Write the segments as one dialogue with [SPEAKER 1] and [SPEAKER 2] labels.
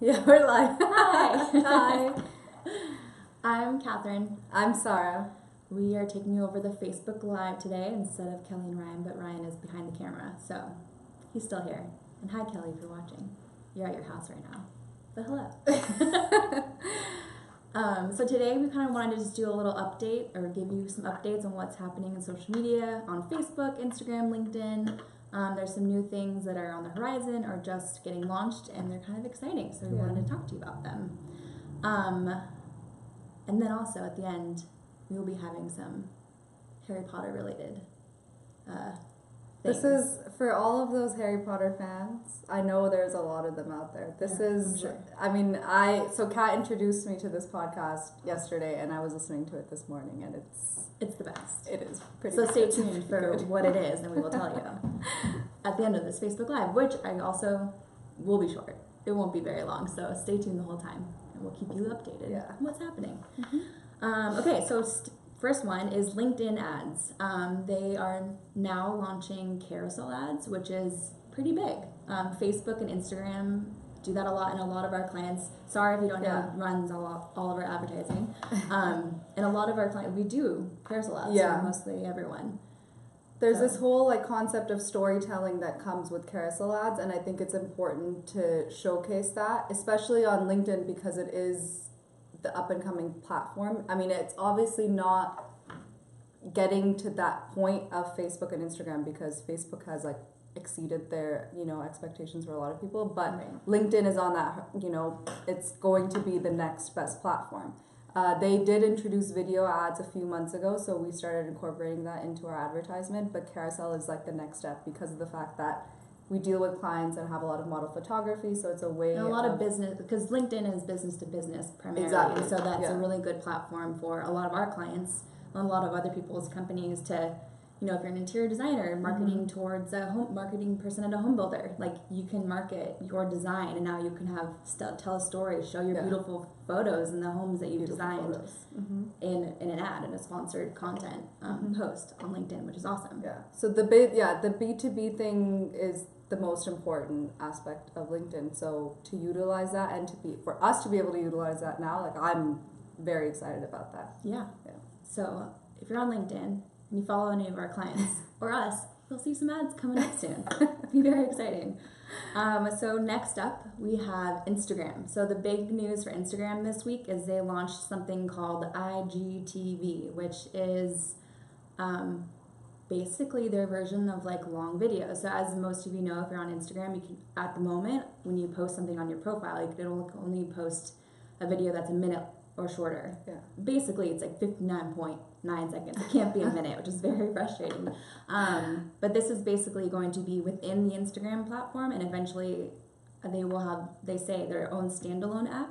[SPEAKER 1] Yeah, we're live.
[SPEAKER 2] Hi.
[SPEAKER 1] Hi.
[SPEAKER 2] I'm Catherine.
[SPEAKER 1] I'm Sarah.
[SPEAKER 2] We are taking over the Facebook Live today instead of Kelly and Ryan, but Ryan is behind the camera, so he's still here. And hi, Kelly, if you're watching. You're at your house right now, but hello. So today we kind of wanted to just do a little update or give you some updates on what's happening in social media on Facebook, Instagram, LinkedIn. There's some new things that are on the horizon or just getting launched, and they're kind of exciting, so we wanted to talk to you about them. And then also at the end, we will be having some Harry Potter related things.
[SPEAKER 1] This is for all of those Harry Potter fans. I know there's a lot of them out there.
[SPEAKER 2] I'm sure.
[SPEAKER 1] So Kat introduced me to this podcast yesterday, and I was listening to it this morning, and
[SPEAKER 2] It's the best.
[SPEAKER 1] it is pretty.
[SPEAKER 2] So stay
[SPEAKER 1] good.
[SPEAKER 2] tuned for what it is, and we will tell you at the end of this Facebook Live, which I also will be short. It won't be very long, so stay tuned the whole time, and we'll keep you updated on what's happening. Okay, so first one is LinkedIn ads. They are now launching carousel ads, which is pretty big. Facebook and Instagram do that a lot, and a lot of our clients, sorry if you don't know, runs all of our advertising. And a lot of our clients, we do carousel ads for mostly everyone.
[SPEAKER 1] There's this whole concept of storytelling that comes with carousel ads, and I think it's important to showcase that, especially on LinkedIn, because it is the up and coming platform. I mean, it's obviously not getting to that point of Facebook and Instagram because Facebook has exceeded their expectations for a lot of people, but LinkedIn is on that, it's going to be the next best platform. They did introduce video ads a few months ago, so we started incorporating that into our advertisement, but carousel is the next step because of the fact that we deal with clients and have a lot of model photography, so it's a way
[SPEAKER 2] and a lot of business, because LinkedIn is business to business primarily.
[SPEAKER 1] Exactly.
[SPEAKER 2] So that's a really good platform for a lot of our clients and a lot of other people's companies to, if you're an interior designer marketing towards a marketing person at a home builder, you can market your design, and now you can have tell a story, show your beautiful photos in the homes that you've designed in an ad, in a sponsored content post on LinkedIn, which is awesome.
[SPEAKER 1] Yeah. So the B2B thing is the most important aspect of LinkedIn. So to utilize that and for us to be able to utilize that now, I'm very excited about that.
[SPEAKER 2] Yeah. So if you're on LinkedIn and you follow any of our clients or us, you'll see some ads coming up soon. It'll be very exciting. So next up, we have Instagram. So the big news for Instagram this week is they launched something called IGTV, which is basically their version of long videos. So as most of you know, if you're on Instagram, you can, at the moment, when you post something on your profile, you can only post a video that's a minute or shorter.
[SPEAKER 1] Yeah.
[SPEAKER 2] Basically, it's 59.9 seconds. It can't be a minute, which is very frustrating. But this is basically going to be within the Instagram platform, and eventually they will have, they say, their own standalone app.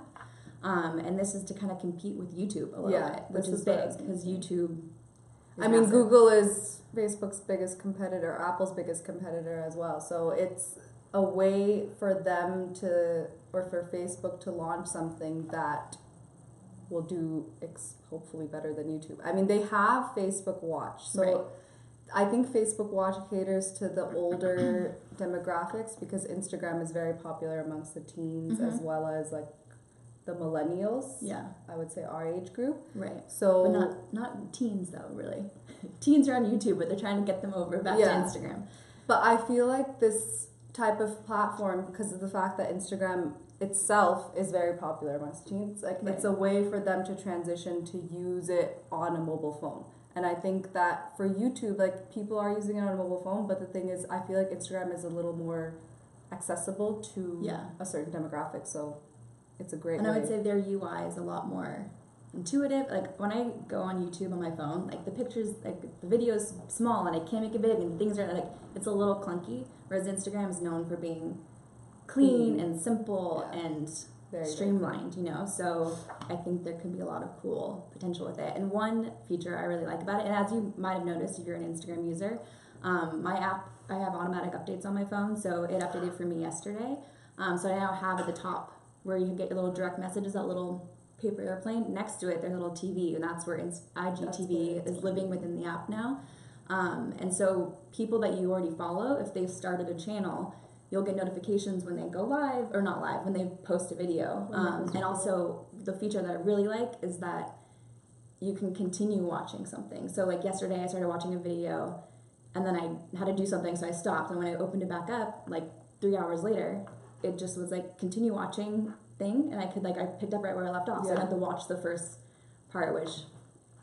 [SPEAKER 2] And this is to kind of compete with YouTube a little bit, which is big because YouTube.
[SPEAKER 1] Google is Facebook's biggest competitor, Apple's biggest competitor as well. So it's a way for them for Facebook to launch something that will do hopefully better than YouTube. I mean, they have Facebook Watch. So I think Facebook Watch caters to the older demographics because Instagram is very popular amongst the teens as well as the millennials. Yeah. I would say our age group.
[SPEAKER 2] Right.
[SPEAKER 1] So
[SPEAKER 2] but not teens though, really. Teens are on YouTube, but they're trying to get them over back to Instagram.
[SPEAKER 1] But I feel like this type of platform, because of the fact that Instagram itself is very popular amongst teens, it's a way for them to transition to use it on a mobile phone. And I think that for YouTube, people are using it on a mobile phone, but the thing is, I feel like Instagram is a little more accessible to a certain demographic, so it's a great way.
[SPEAKER 2] I would say their UI is a lot more intuitive. When I go on YouTube on my phone, the pictures, the video is small and I can't make it big and things are it's a little clunky, whereas Instagram is known for being clean and simple and very streamlined, so I think there could be a lot of cool potential with it. And one feature I really like about it, and as you might have noticed if you're an Instagram user, my app, I have automatic updates on my phone, so it updated for me yesterday. So I now have at the top where you get your little direct messages, that little paper airplane, next to it there's a little TV, and that's where IGTV is living within the app now. And so people that you already follow, if they've started a channel, you'll get notifications when they go live, or not live, when they post a video. And also the feature that I really like is that you can continue watching something. So like yesterday I started watching a video and then I had to do something, so I stopped. And when I opened it back up, like 3 hours later, it just was like continue watching thing, and I picked up right where I left off. So I had to watch the first part, which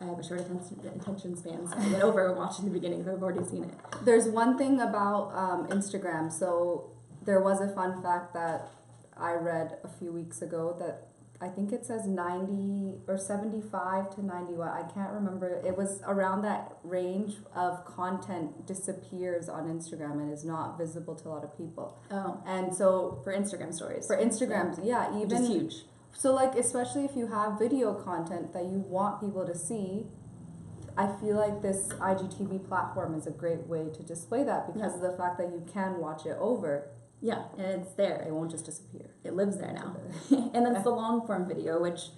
[SPEAKER 2] I have a short attention span, so I went over watching the beginning because I've already seen it.
[SPEAKER 1] There's one thing about Instagram. So there was a fun fact that I read a few weeks ago that I think it says 90 or 75 to 91. I can't remember. It was around that range of content disappears on Instagram and is not visible to a lot of people.
[SPEAKER 2] Oh.
[SPEAKER 1] And so
[SPEAKER 2] for Instagram stories.
[SPEAKER 1] For Instagram, yeah, even
[SPEAKER 2] which is huge.
[SPEAKER 1] So like, especially if you have video content that you want people to see, I feel like this IGTV platform is a great way to display that because of the fact that you can watch it over.
[SPEAKER 2] Yeah, and it's there.
[SPEAKER 1] It won't just disappear.
[SPEAKER 2] It lives there now. And that's the long form video, which,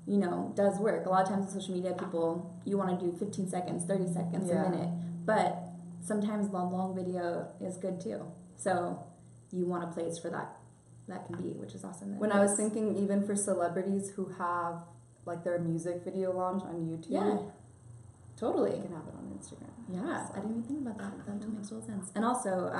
[SPEAKER 2] you know, does work. A lot of times on social media, people, you want to do 15 seconds, 30 seconds, a minute. But sometimes the long video is good too. So you want a place for that can be, which is awesome.
[SPEAKER 1] When I was thinking, even for celebrities who have like their music video launch on YouTube.
[SPEAKER 2] Yeah, totally.
[SPEAKER 1] You can have it on Instagram.
[SPEAKER 2] Yeah, I didn't even think about that. That makes total sense. And also,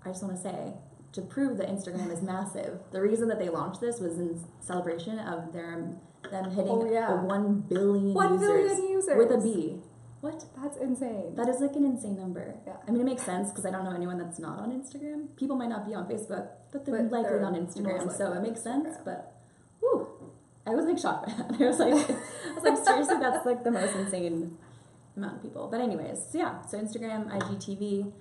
[SPEAKER 2] I just want to say, to prove that Instagram is massive, the reason that they launched this was in celebration of them hitting 1 billion
[SPEAKER 1] 1 billion users
[SPEAKER 2] with a B. What?
[SPEAKER 1] That's insane.
[SPEAKER 2] That is like an insane number.
[SPEAKER 1] Yeah.
[SPEAKER 2] I mean, it makes sense because I don't know anyone that's not on Instagram. People might not be on Facebook, but they're likely on Instagram, so it makes sense. But, whew, I was like shocked by that. I was like, seriously, that's like the most insane amount of people. But anyways, so yeah, so Instagram, IGTV.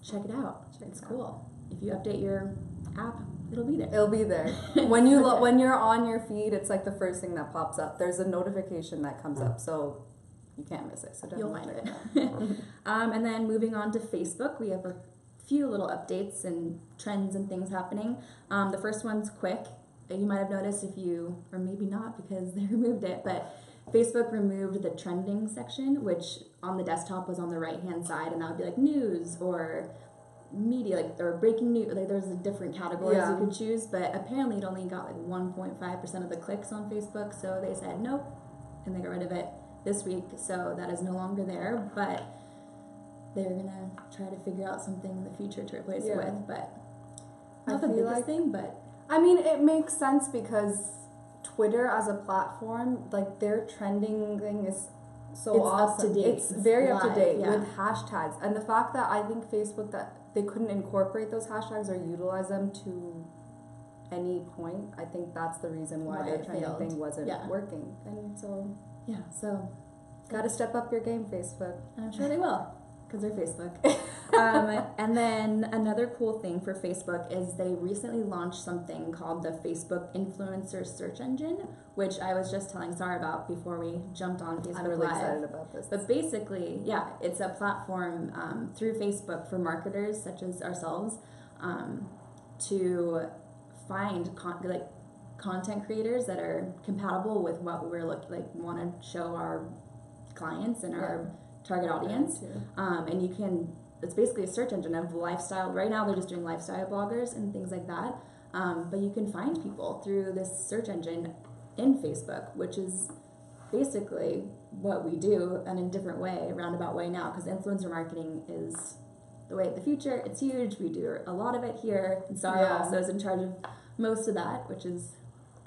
[SPEAKER 2] Check it out. It's cool. If you update your app, it'll be there.
[SPEAKER 1] It'll be there. When you when you're on your feed, it's like the first thing that pops up. There's a notification that comes up, so you can't miss it. So
[SPEAKER 2] you'll find it. And then moving on to Facebook, we have a few little updates and trends and things happening. The first one's quick. You might have noticed or maybe not because they removed it, but Facebook removed the trending section, which on the desktop was on the right-hand side, and that would be like news or media, or breaking news. Like there's different categories you could choose, but apparently it only got like 1.5% of the clicks on Facebook, so they said nope, and they got rid of it this week, so that is no longer there, but they're gonna try to figure out something in the future to replace it with, but not the biggest thing, but
[SPEAKER 1] I mean, it makes sense because Twitter as a platform, like their trending thing is so awesome.
[SPEAKER 2] Up to date.
[SPEAKER 1] It's very
[SPEAKER 2] live,
[SPEAKER 1] up to date with hashtags, and the fact that I think Facebook that they couldn't incorporate those hashtags or utilize them to any point, I think that's the reason why their trending thing wasn't working. And so gotta step up your game, Facebook.
[SPEAKER 2] And I'm sure they will, because they're Facebook. And then another cool thing for Facebook is they recently launched something called the Facebook Influencer Search Engine, which I was just telling Sarah about before we jumped on Facebook
[SPEAKER 1] I'm really
[SPEAKER 2] Live.
[SPEAKER 1] excited about this.
[SPEAKER 2] But basically, it's a platform through Facebook for marketers such as ourselves to find content creators that are compatible with what we're want to show our clients and our target audience. And you can, it's basically a search engine of lifestyle. Right now they're just doing lifestyle bloggers and things like that. But you can find people through this search engine in Facebook, which is basically what we do in a different way, a roundabout way now, because influencer marketing is the way of the future. It's huge. We do a lot of it here. And Sarah also is in charge of most of that, which is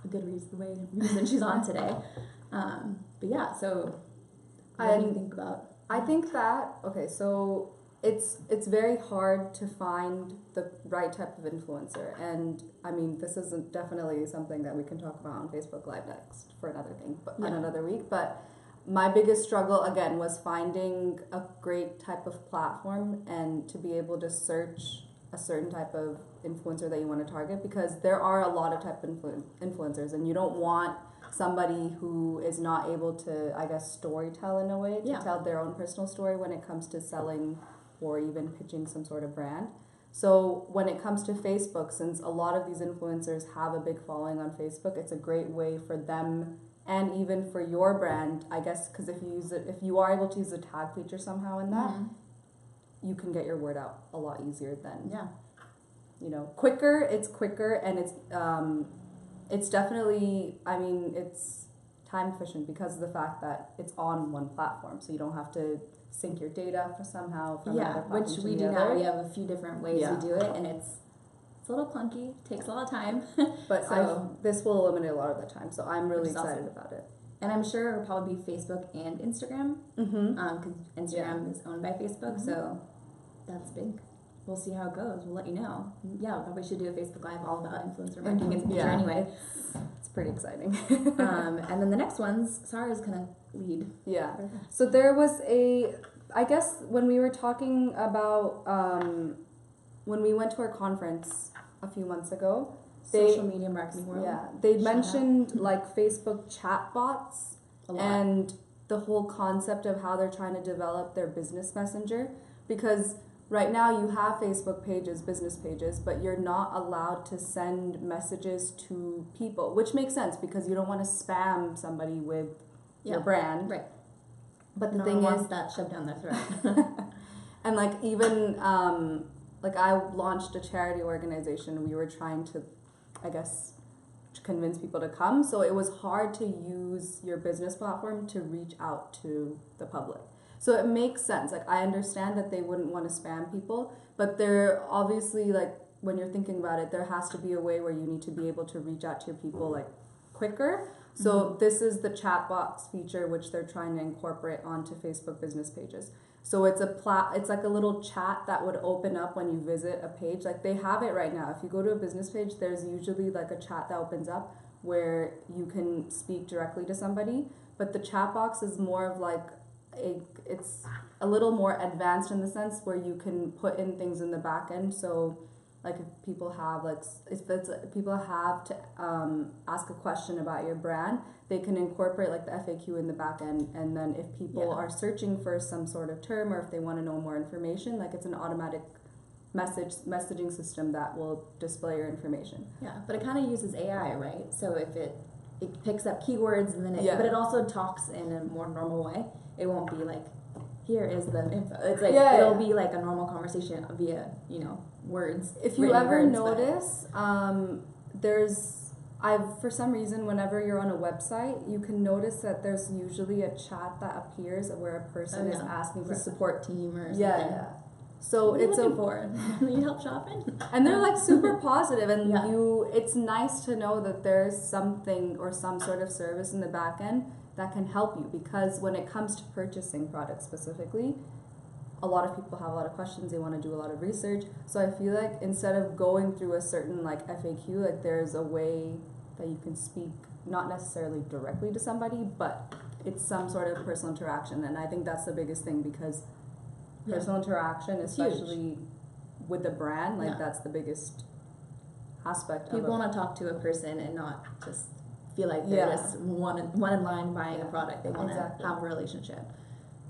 [SPEAKER 2] a good reason she's on today. But yeah, so what do you think about?
[SPEAKER 1] I think that, so it's very hard to find the right type of influencer, and I mean, this isn't definitely something that we can talk about on Facebook Live next for another thing, but on another week. But my biggest struggle again was finding a great type of platform and to be able to search a certain type of influencer that you want to target, because there are a lot of type of influencers, and you don't want somebody who is not able to, I guess, storytell in a way, to tell their own personal story when it comes to selling or even pitching some sort of brand. So when it comes to Facebook, since a lot of these influencers have a big following on Facebook, it's a great way for them and even for your brand, I guess, because if you are able to use the tag feature somehow in that, you can get your word out a lot easier than quicker. It's quicker, and it's definitely, I mean, it's time efficient because of the fact that it's on one platform, so you don't have to sync your data for somehow from another platform
[SPEAKER 2] which
[SPEAKER 1] to
[SPEAKER 2] we
[SPEAKER 1] the
[SPEAKER 2] do now.
[SPEAKER 1] other.
[SPEAKER 2] We have a few different ways we do it, and it's a little clunky, takes a lot of time.
[SPEAKER 1] But
[SPEAKER 2] So,
[SPEAKER 1] this will eliminate a lot of the time, so I'm really
[SPEAKER 2] Which is
[SPEAKER 1] excited
[SPEAKER 2] awesome.
[SPEAKER 1] about it.
[SPEAKER 2] and I'm sure it'll probably be Facebook and Instagram,
[SPEAKER 1] Mm-hmm.
[SPEAKER 2] because Instagram is owned by Facebook,
[SPEAKER 1] Mhm.
[SPEAKER 2] so that's big. We'll see how it goes. We'll let you know. Yeah, we probably should do a Facebook Live all about influencer marketing in the future anyway.
[SPEAKER 1] It's pretty exciting.
[SPEAKER 2] And then the next one's Sarah's gonna lead.
[SPEAKER 1] Yeah. So there was I guess when we were talking about, when we went to our conference a few months ago,
[SPEAKER 2] Social media marketing world.
[SPEAKER 1] yeah, they
[SPEAKER 2] Shout
[SPEAKER 1] mentioned like Facebook chatbots
[SPEAKER 2] A lot.
[SPEAKER 1] and the whole concept of how they're trying to develop their business messenger, because right now you have Facebook pages, business pages, but you're not allowed to send messages to people, which makes sense because you don't want to spam somebody with your brand.
[SPEAKER 2] Right.
[SPEAKER 1] But the
[SPEAKER 2] No
[SPEAKER 1] thing
[SPEAKER 2] one
[SPEAKER 1] is,
[SPEAKER 2] wants that shoved down their throat.
[SPEAKER 1] and like even like I launched a charity organization. We were trying to, I guess, to convince people to come. So it was hard to use your business platform to reach out to the public. So it makes sense. Like I understand that they wouldn't want to spam people, but they're obviously like when you're thinking about it, there has to be a way where you need to be able to reach out to your people like quicker. So this is the chat box feature which they're trying to incorporate onto Facebook business pages. So it's it's like a little chat that would open up when you visit a page. Like they have it right now. If you go to a business page, there's usually like a chat that opens up where you can speak directly to somebody. But the chat box is more of like it's a little more advanced in the sense where you can put in things in the back end. So like if people have people have to ask a question about your brand, they can incorporate like the FAQ in the back end, and then if people are searching for some sort of term or if they want to know more information, like it's an automatic messaging system that will display your information.
[SPEAKER 2] Yeah, but it kind of uses AI, right? So if it picks up keywords and then but it also talks in a more normal way. It won't be like, here is the info. It's like it'll be like a normal conversation via words.
[SPEAKER 1] If you ever notice, for some reason, whenever you're on a website, you can notice that there's usually a chat that appears where a person is asking for
[SPEAKER 2] the support team or something.
[SPEAKER 1] Yeah. So
[SPEAKER 2] what are you looking for? Need help shopping?
[SPEAKER 1] And they're like super positive, and it's nice to know that there's something or some sort of service in the back end that can help you, because when it comes to purchasing products specifically, a lot of people have a lot of questions, they want to do a lot of research. So I feel like instead of going through a certain like FAQ, like there's a way that you can speak not necessarily directly to somebody, but it's some sort of personal interaction. And I think that's the biggest thing, because personal interaction, especially with the brand, like that's the biggest aspect.
[SPEAKER 2] People want to talk to a person and not just feel like they're just one in line buying a product. They want to have a relationship,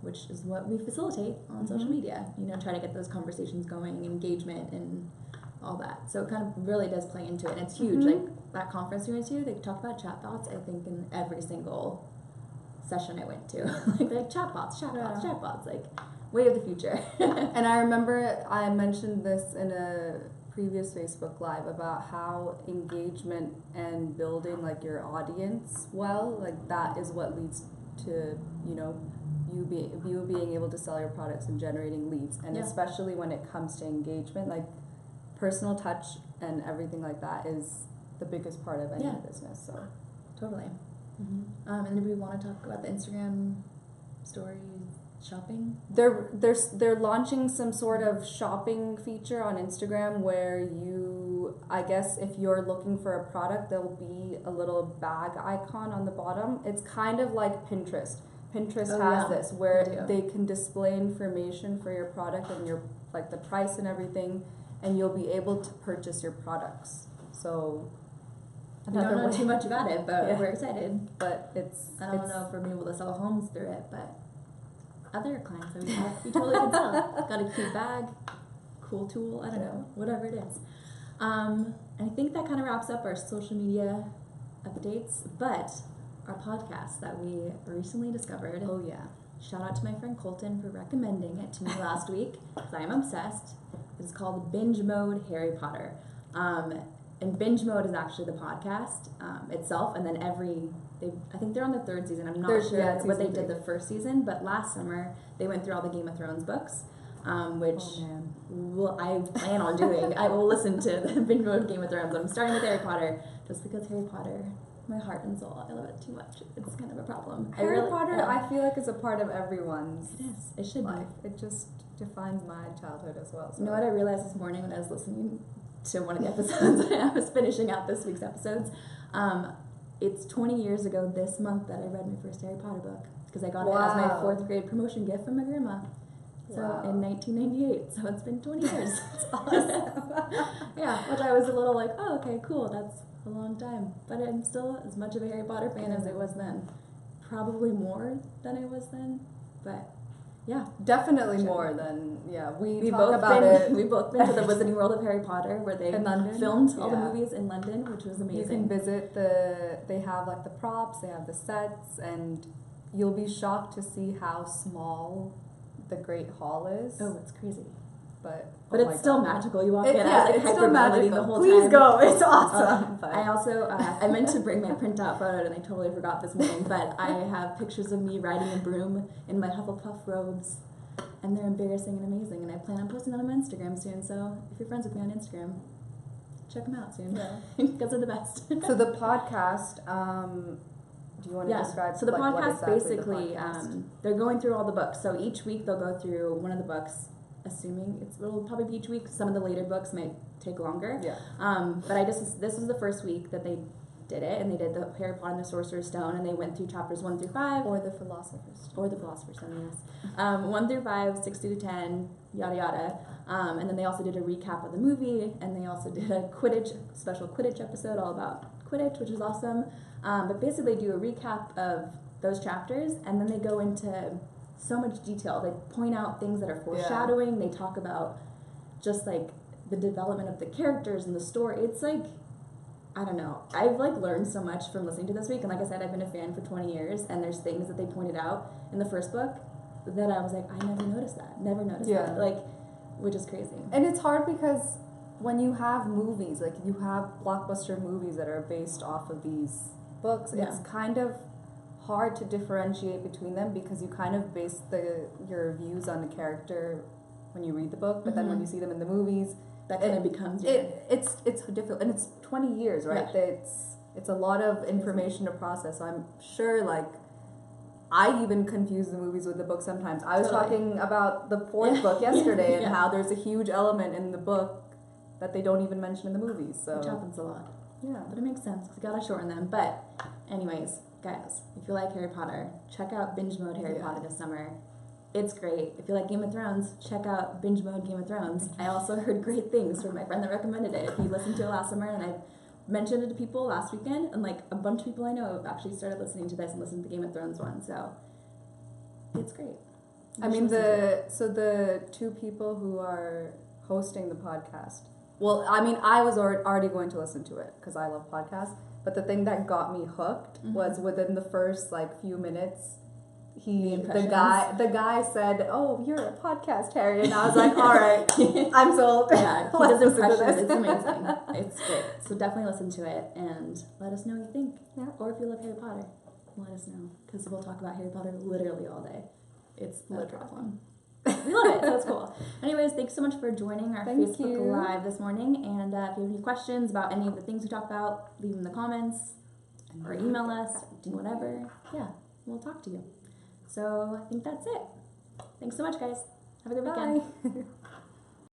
[SPEAKER 2] which is what we facilitate on social media. Try to get those conversations going, engagement, and all that. So it kind of really does play into it, and it's huge. Like that conference we went to, they talked about chatbots. I think in every single session I went to, like chatbots, like way of the future.
[SPEAKER 1] And I remember I mentioned this in a previous Facebook Live about how engagement and building like your audience like that is what leads to you being able to sell your products and generating leads. And especially when it comes to engagement, like personal touch and everything like that is the biggest part of any business. So
[SPEAKER 2] totally. And do we want to talk about the Instagram story shopping?
[SPEAKER 1] They're launching some sort of shopping feature on Instagram where I guess if you're looking for a product, there'll be a little bag icon on the bottom. It's kind of like Pinterest. Pinterest has this where they can display information for your product and your like the price and everything, and you'll be able to purchase your products. So
[SPEAKER 2] we don't know too much about it, but we're excited.
[SPEAKER 1] But
[SPEAKER 2] I don't know if we're able to sell homes through it, but other clients that we have, we totally can sell. Got a cute bag, cool tool, I don't know, whatever it is. And I think that kind of wraps up our social media updates, but our podcast that we recently discovered.
[SPEAKER 1] Oh yeah.
[SPEAKER 2] Shout out to my friend Colton for recommending it to me last week, because I am obsessed. It's called Binge Mode Harry Potter. And Binge Mode is actually the podcast itself, and then I think they're on the third season. I'm not sure what they did the first season, but last summer they went through all the Game of Thrones books, which I plan on doing. I will listen to the Binge Mode Game of Thrones. I'm starting with Harry Potter just because Harry Potter, my heart and soul, I love it too much. It's kind of a problem.
[SPEAKER 1] Harry Potter, I feel like, is a part of everyone's
[SPEAKER 2] It should
[SPEAKER 1] life. It just defines my childhood as well. So.
[SPEAKER 2] You know what I realized this morning when I was listening to one of the episodes? I was finishing out this week's episodes. It's 20 years ago this month that I read my first Harry Potter book because I got it as my 4th grade promotion gift from my grandma. So in 1998, so it's been 20 years.
[SPEAKER 1] That's awesome.
[SPEAKER 2] Yeah, which I was a little like, oh, okay, cool, that's a long time. But I'm still as much of a Harry Potter fan as I was then. Probably more than I was then, but yeah.
[SPEAKER 1] Definitely more than, we've
[SPEAKER 2] both been to the Wizarding World of Harry Potter where they filmed all the movies in London, which was amazing.
[SPEAKER 1] You can visit they have like the props, they have the sets, and you'll be shocked to see how small the Great Hall is.
[SPEAKER 2] Oh, it's crazy.
[SPEAKER 1] But
[SPEAKER 2] it's still magical. You walk in,
[SPEAKER 1] it's still magical.
[SPEAKER 2] The whole
[SPEAKER 1] Please
[SPEAKER 2] time.
[SPEAKER 1] go. It's awesome.
[SPEAKER 2] I also, I meant to bring my printout photo and I totally forgot this morning, but I have pictures of me riding a broom in my Hufflepuff robes, and they're embarrassing and amazing, and I plan on posting them on my Instagram soon, so if you're friends with me on Instagram, check them out soon, because they're the best.
[SPEAKER 1] So the podcast, do you want to describe?
[SPEAKER 2] So the podcast,
[SPEAKER 1] exactly
[SPEAKER 2] basically, they're going through all the books, so each week they'll go through one of the books, assuming it'll probably be each week. Some of the later books might take longer.
[SPEAKER 1] Yeah.
[SPEAKER 2] But this was the first week that they did it, and they did the Harry Potter and the Sorcerer's Stone, and they went through chapters 1 through 5.
[SPEAKER 1] Or the Philosopher's Stone.
[SPEAKER 2] 1 through 5, 6 through 10, yada yada. And then they also did a recap of the movie, and they also did a special Quidditch episode all about Quidditch, which is awesome. But basically they do a recap of those chapters, and then they go into so much detail. They point out things that are foreshadowing. They talk about just like the development of the characters and the story. It's like, I don't know. I've like learned so much from listening to this week, and like I said, I've been a fan for 20 years, and there's things that they pointed out in the first book that I was like, I never noticed that. Like, which is crazy.
[SPEAKER 1] And it's hard because when you have movies, like you have blockbuster movies that are based off of these books, it's kind of hard to differentiate between them because you kind of base your views on the character when you read the book, but then when you see them in the movies,
[SPEAKER 2] that kind of becomes
[SPEAKER 1] it's difficult, and it's 20 years, right? Yeah. It's a lot of information to process. So I'm sure, like, I even confuse the movies with the book sometimes. I was talking about the 4th book yesterday and how there's a huge element in the book that they don't even mention in the movies. So
[SPEAKER 2] which happens a lot.
[SPEAKER 1] Yeah,
[SPEAKER 2] but it makes sense because you gotta shorten them. But anyways, guys, if you like Harry Potter, check out Binge Mode Harry Potter this summer. It's great. If you like Game of Thrones, check out Binge Mode Game of Thrones. I also heard great things from my friend that recommended it. If you listened to it last summer, and I mentioned it to people last weekend, and like a bunch of people I know have actually started listening to this and listened to the Game of Thrones one, so it's great.
[SPEAKER 1] I mean, the 2 people who are hosting the podcast, well, I mean, I was already going to listen to it because I love podcasts, but the thing that got me hooked was within the first like few minutes, the guy said, "Oh, you're a podcast, Harry," and I was like, "All right, I'm sold."
[SPEAKER 2] Yeah, he does impressions. It's amazing. It's great. So definitely listen to it and let us know what you think. Yeah. Or if you love Harry Potter, let us know because we'll talk about Harry Potter literally all day. It's no problem. We love it. So it's cool. Anyways, thanks so much for joining our Facebook Live this morning. And if you have any questions about any of the things we talked about, leave them in the comments or email us. Do whatever. Yeah, we'll talk to you. So I think that's it. Thanks so much, guys. Have a good weekend.
[SPEAKER 1] Bye.